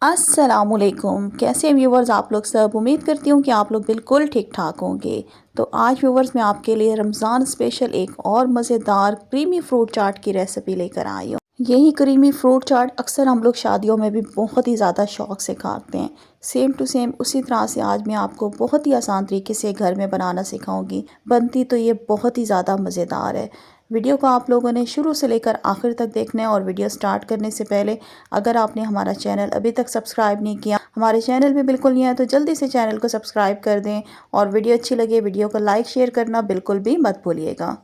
अस्सलामुअलैकुम। कैसे हैं व्यूवर्स आप लोग सब। उम्मीद करती हूँ कि आप लोग बिल्कुल ठीक ठाक होंगे। तो आज व्यूवर्स मैं आपके लिए रमज़ान स्पेशल एक और मज़ेदार क्रीमी फ्रूट चाट की रेसिपी लेकर आई हूँ। यही क्रीमी फ्रूट चाट अक्सर हम लोग शादियों में भी बहुत ही ज़्यादा शौक से खाते हैं। सेम टू सेम उसी तरह से आज मैं आपको बहुत ही आसान तरीके से घर में बनाना सिखाऊंगी। बनती तो ये बहुत ही ज़्यादा मज़ेदार है। वीडियो को आप लोगों ने शुरू से लेकर आखिर तक देखना है। और वीडियो स्टार्ट करने से पहले अगर आपने हमारा चैनल अभी तक सब्सक्राइब नहीं किया, हमारे चैनल पे बिल्कुल नहीं है, तो जल्दी से चैनल को सब्सक्राइब कर दें। और वीडियो अच्छी लगे वीडियो को लाइक शेयर करना बिल्कुल भी मत भूलिएगा।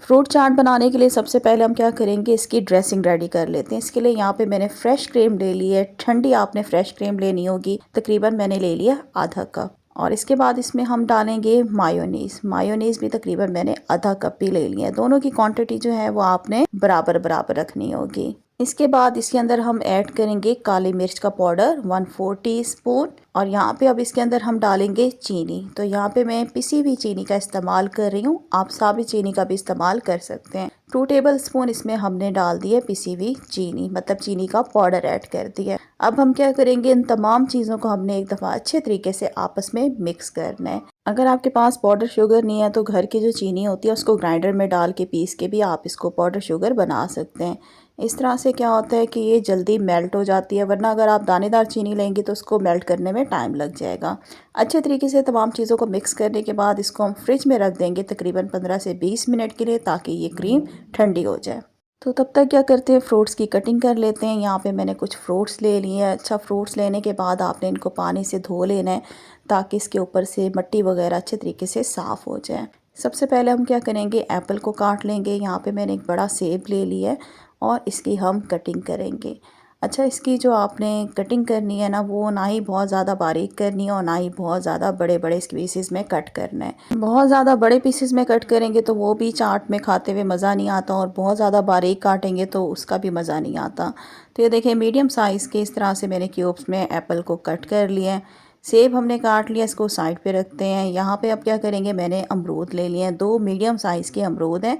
फ्रूट चाट बनाने के लिए सबसे पहले हम क्या करेंगे, इसकी ड्रेसिंग रेडी कर लेते हैं। इसके लिए यहाँ पे मैंने फ्रेश क्रीम ले ली है। ठंडी आपने फ्रेश क्रीम लेनी होगी। तकरीबन मैंने ले लिया आधा कप। और इसके बाद इसमें हम डालेंगे मायोनीज़। मायोनीज़ भी तकरीबन मैंने आधा कप ही ले लिया है। दोनों की क्वांटिटी जो है वो आपने बराबर बराबर रखनी होगी। इसके बाद इसके अंदर हम ऐड करेंगे काली मिर्च का पाउडर 1/4 टीस्पून। और यहाँ पे अब इसके अंदर हम डालेंगे चीनी। तो यहाँ पे मैं पिसी हुई चीनी का इस्तेमाल कर रही हूँ, आप साबित चीनी का भी इस्तेमाल कर सकते हैं। 2 टेबलस्पून इसमें हमने डाल दिए पिसी हुई चीनी, मतलब चीनी का पाउडर ऐड कर दिया। अब हम क्या करेंगे, इन तमाम चीज़ों को हमने एक दफ़ा अच्छे तरीके से आपस में मिक्स करना है। अगर आपके पास पाउडर शुगर नहीं है तो घर की जो चीनी होती है उसको ग्राइंडर में डाल के पीस के भी आप इसको पाउडर शुगर बना सकते हैं। इस तरह से क्या होता है कि ये जल्दी मेल्ट हो जाती है, वरना अगर आप दानेदार चीनी लेंगे तो उसको मेल्ट करने में टाइम लग जाएगा। अच्छे तरीके से तमाम चीज़ों को मिक्स करने के बाद इसको हम फ्रिज में रख देंगे तकरीबन 15 से 20 मिनट के लिए, ताकि ये क्रीम ठंडी हो जाए। तो तब तक क्या करते हैं, फ्रूट्स की कटिंग कर लेते हैं। यहाँ पे मैंने कुछ फ्रूट्स ले लिए हैं। अच्छा, फ्रूट्स लेने के बाद आपने इनको पानी से धो लेना है, ताकि इसके ऊपर से मिट्टी वगैरह अच्छे तरीके से साफ़ हो जाए। सबसे पहले हम क्या करेंगे, एप्पल को काट लेंगे। यहाँ पे मैंने एक बड़ा सेब ले लिया है और इसकी हम कटिंग करेंगे। अच्छा, इसकी जो आपने कटिंग करनी है ना, वो ना ही बहुत ज़्यादा बारीक करनी है और ना ही बहुत ज़्यादा बड़े बड़े इसके पीसेस में कट करना है। बहुत ज़्यादा बड़े पीसेस में कट करेंगे तो वो भी चाट में खाते हुए मज़ा नहीं आता, और बहुत ज़्यादा बारीक काटेंगे तो उसका भी मज़ा नहीं आता। तो ये देखिए, मीडियम साइज़ के इस तरह से मैंने क्यूब्स में एप्पल को कट कर लिया है। सेब हमने काट लिया, इसको साइड पे रखते हैं। यहाँ पे अब क्या करेंगे, मैंने अमरूद ले लिए हैं। 2 मीडियम साइज़ के अमरूद हैं।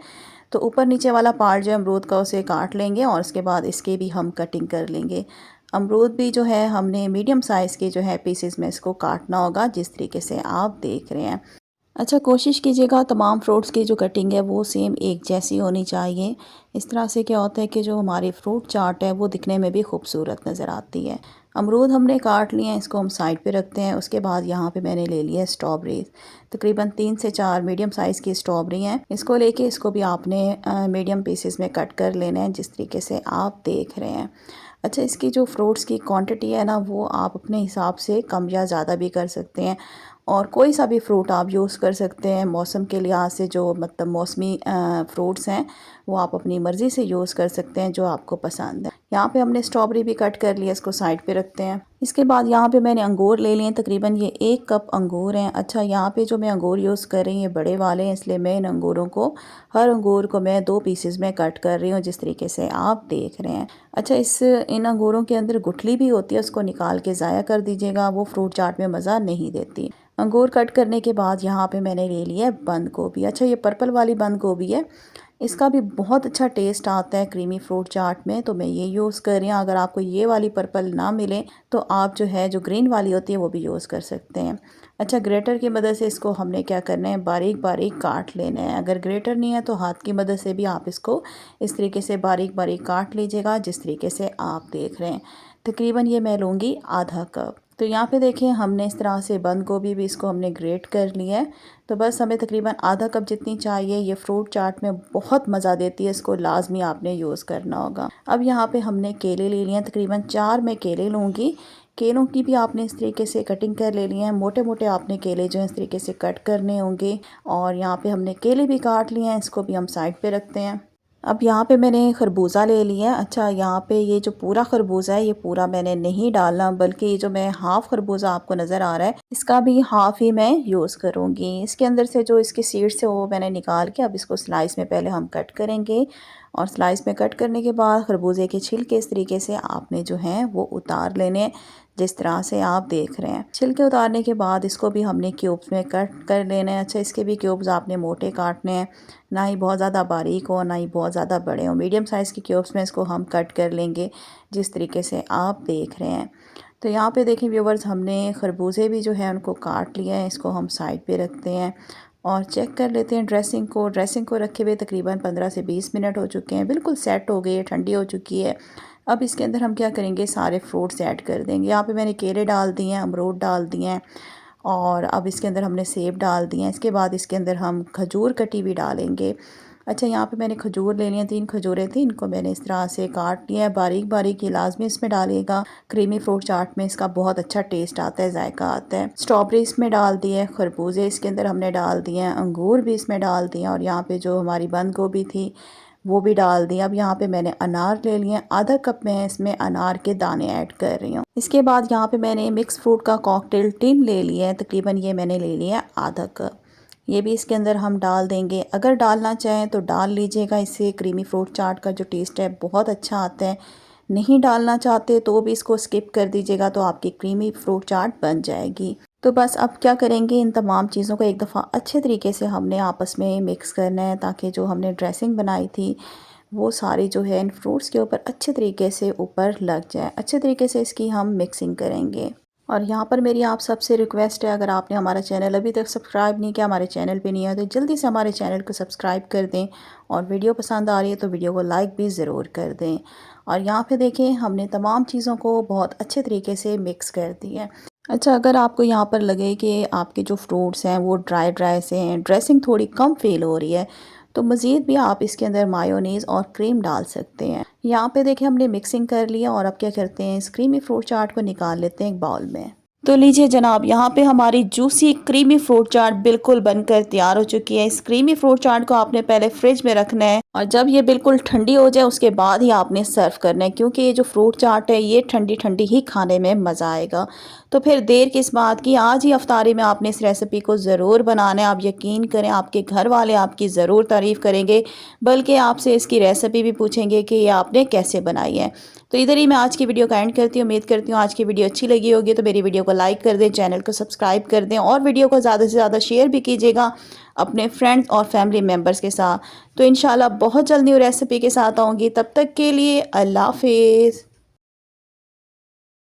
तो ऊपर नीचे वाला पार्ट जो अमरूद का उसे काट लेंगे और उसके बाद इसके भी हम कटिंग कर लेंगे। अमरूद भी जो है हमने मीडियम साइज़ के जो है पीसेस में इसको काटना होगा, जिस तरीके से आप देख रहे हैं। अच्छा, कोशिश कीजिएगा तमाम फ्रूट्स की जो कटिंग है वो सेम एक जैसी होनी चाहिए। इस तरह से क्या होता है कि जो हमारी फ्रूट चाट है वो दिखने में भी खूबसूरत नज़र आती है। अमरूद हमने काट लिए हैं, इसको हम साइड पे रखते हैं। उसके बाद यहाँ पे मैंने ले लिया है स्ट्रॉबेरीज। तकरीबन 3 से 4 मीडियम साइज़ की स्ट्रॉबेरी हैं। इसको लेके इसको भी आपने मीडियम पीसेस में कट कर लेना है, जिस तरीके से आप देख रहे हैं। अच्छा, इसकी जो फ्रूट्स की क्वांटिटी है ना, वो आप अपने हिसाब से कम या ज़्यादा भी कर सकते हैं। और कोई सा भी फ्रूट आप यूज़ कर सकते हैं मौसम के लिहाज से। जो मतलब मौसमी फ्रूट्स हैं वो आप अपनी मर्ज़ी से यूज़ कर सकते हैं, जो आपको पसंद है। यहाँ पे हमने स्ट्रॉबेरी भी कट कर लिया, इसको साइड पे रखते हैं। इसके बाद यहाँ पे मैंने अंगूर ले लिए हैं, तकरीबन ये 1 कप अंगूर हैं। अच्छा, यहाँ पे जो मैं अंगूर यूज़ कर रही हूँ ये बड़े वाले हैं, इसलिए मैं इन अंगूरों को, हर अंगूर को मैं 2 पीसेस में कट कर रही हूँ, जिस तरीके से आप देख रहे हैं। अच्छा, इन अंगूरों के अंदर गुठली भी होती है, उसको निकाल के ज़ाया कर दीजिएगा, वो फ्रूट चाट में मज़ा नहीं देती। अंगूर कट करने के बाद यहाँ पे मैंने ले लिया है बंद गोभी। अच्छा, ये पर्पल वाली बंद गोभी है, इसका भी बहुत अच्छा टेस्ट आता है क्रीमी फ्रूट चाट में, तो मैं ये यूज़ कर रही हूँ। अगर आपको ये वाली पर्पल ना मिले तो आप जो है जो ग्रीन वाली होती है वो भी यूज़ कर सकते हैं। अच्छा, ग्रेटर की मदद से इसको हमने क्या करना है, बारीक बारीक काट लेना है। अगर ग्रेटर नहीं है तो हाथ की मदद से भी आप इसको इस तरीके से बारीक बारीक काट लीजिएगा, जिस तरीके से आप देख रहे हैं। तकरीबन ये मैं लूँगी आधा कप। तो यहाँ पे देखिए, हमने इस तरह से बंद गोभी भी इसको हमने ग्रेट कर लिया है। तो बस हमें तकरीबन आधा कप जितनी चाहिए। ये फ्रूट चाट में बहुत मज़ा देती है, इसको लाजमी आपने यूज़ करना होगा। अब यहाँ पे हमने केले ले लिए हैं, तकरीबन 4 मैं केले लूँगी। केलों की भी आपने इस तरीके से कटिंग कर ले लिए हैं। मोटे मोटे आपने केले जो है इस तरीके से कट करने होंगे। और यहाँ पे हमने केले भी काट लिए हैं, इसको भी हम साइड पे रखते हैं। अब यहाँ पे मैंने खरबूजा ले लिया है। अच्छा, यहाँ पे ये जो पूरा खरबूजा है ये पूरा मैंने नहीं डालना, बल्कि ये जो मैं हाफ़ खरबूजा आपको नज़र आ रहा है इसका भी हाफ़ ही मैं यूज़ करूँगी। इसके अंदर से जो इसके सीड्स है वो मैंने निकाल के अब इसको स्लाइस में पहले हम कट करेंगे। और स्लाइस में कट करने के बाद खरबूजे के छिलके इस तरीके से आपने जो है वो उतार लेने हैं, जिस तरह से आप देख रहे हैं। छिलके उतारने के बाद इसको भी हमने क्यूब्स में कट कर लेना है। अच्छा, इसके भी क्यूब्स आपने मोटे काटने हैं, ना ही बहुत ज़्यादा बारीक हो ना ही बहुत ज़्यादा बड़े हो। मीडियम साइज़ के क्यूब्स में इसको हम कट कर लेंगे, जिस तरीके से आप देख रहे हैं। तो यहाँ पे देखें व्यूवर्स, हमने खरबूजे भी जो है उनको काट लिया है। इसको हम साइड पे रखते हैं और चेक कर लेते हैं ड्रेसिंग को। ड्रेसिंग को रखे हुए तकरीबन 15 से 20 मिनट हो चुके हैं, बिल्कुल सेट हो गई है, ठंडी हो चुकी है। अब इसके अंदर हम क्या करेंगे, सारे फ्रूट्स ऐड कर देंगे। यहाँ पे मैंने केले डाल दिए हैं, अमरूद डाल दिए हैं और अब इसके अंदर हमने सेब डाल दिए हैं। इसके बाद इसके अंदर हम खजूर कटी भी डालेंगे। अच्छा, यहाँ पे मैंने खजूर ले लिया, 3 खजूरें थी, इनको मैंने इस तरह से काट लिया है बारीक बारीक। ये लाजमी इसमें डालिएगा, क्रीमी फ्रूट चाट में इसका बहुत अच्छा टेस्ट आता है, जायका आता है। स्ट्रॉबेरी इसमें डाल दी है, खरबूजे इसके अंदर हमने डाल दिए हैं, अंगूर भी इसमें डाल दिए और यहाँ पे जो हमारी बंद गोभी थी वो भी डाल दी। अब यहाँ पे मैंने अनार ले लिए, आधा कप में इसमें अनार के दाने ऐड कर रही हूँ। इसके बाद यहाँ पे मैंने मिक्स फ्रूट का कॉकटेल टिन ले लिया है, तकरीबन ये मैंने ले लिया है आधा कप। ये भी इसके अंदर हम डाल देंगे। अगर डालना चाहें तो डाल लीजिएगा, इससे क्रीमी फ्रूट चाट का जो टेस्ट है बहुत अच्छा आता है। नहीं डालना चाहते तो भी इसको स्किप कर दीजिएगा, तो आपकी क्रीमी फ्रूट चाट बन जाएगी। तो बस अब क्या करेंगे, इन तमाम चीज़ों को एक दफ़ा अच्छे तरीके से हमने आपस में मिक्स करना है, ताकि जो हमने ड्रेसिंग बनाई थी वो सारी जो है इन फ्रूट्स के ऊपर अच्छे तरीके से ऊपर लग जाए। अच्छे तरीके से इसकी हम मिक्सिंग करेंगे। और यहाँ पर मेरी आप सबसे रिक्वेस्ट है, अगर आपने हमारा चैनल अभी तक सब्सक्राइब नहीं किया, हमारे चैनल पे नहीं है, तो जल्दी से हमारे चैनल को सब्सक्राइब कर दें और वीडियो पसंद आ रही है तो वीडियो को लाइक भी ज़रूर कर दें। और यहाँ पे देखें, हमने तमाम चीज़ों को बहुत अच्छे तरीके से मिक्स कर दिया है। अच्छा, अगर आपको यहाँ पर लगे कि आपके जो फ्रूट्स हैं वो ड्राई ड्राई से हैं, ड्रेसिंग थोड़ी कम फील हो रही है, तो मज़ीद भी आप इसके अंदर मायोनीज़ और क्रीम डाल सकते हैं। यहाँ पे देखें, हमने मिक्सिंग कर लिया और अब क्या करते हैं, इस क्रीमी फ्रूट चाट को निकाल लेते हैं एक बाउल में। तो लीजिए जनाब, यहाँ पे हमारी जूसी क्रीमी फ्रूट चाट बिल्कुल बनकर तैयार हो चुकी है। इस क्रीमी फ्रूट चाट को आपने पहले फ्रिज में रखना है और जब ये बिल्कुल ठंडी हो जाए उसके बाद ही आपने सर्व करना है, क्योंकि ये जो फ्रूट चाट है ये ठंडी ठंडी ही खाने में मज़ा आएगा। तो फिर देर किस बात की, आज ही अफ्तारी में आपने इस रेसिपी को ज़रूर बनाना है। आप यकीन करें, आपके घर वाले आपकी ज़रूर तारीफ़ करेंगे, बल्कि आपसे इसकी रेसिपी भी पूछेंगे कि ये आपने कैसे बनाई है। तो इधर ही मैं आज की वीडियो का एंड करती हूँ। उम्मीद करती हूँ आज की वीडियो अच्छी लगी होगी, तो मेरी वीडियो को लाइक कर दें, चैनल को सब्सक्राइब कर दें और वीडियो को ज़्यादा से ज़्यादा शेयर भी कीजिएगा अपने फ्रेंड्स और फैमिली मेम्बर्स के साथ। तो इंशाल्लाह बहुत जल्द न्यू रेसिपी के साथ आऊँगी, तब तक के लिए अल्लाह हाफिज़।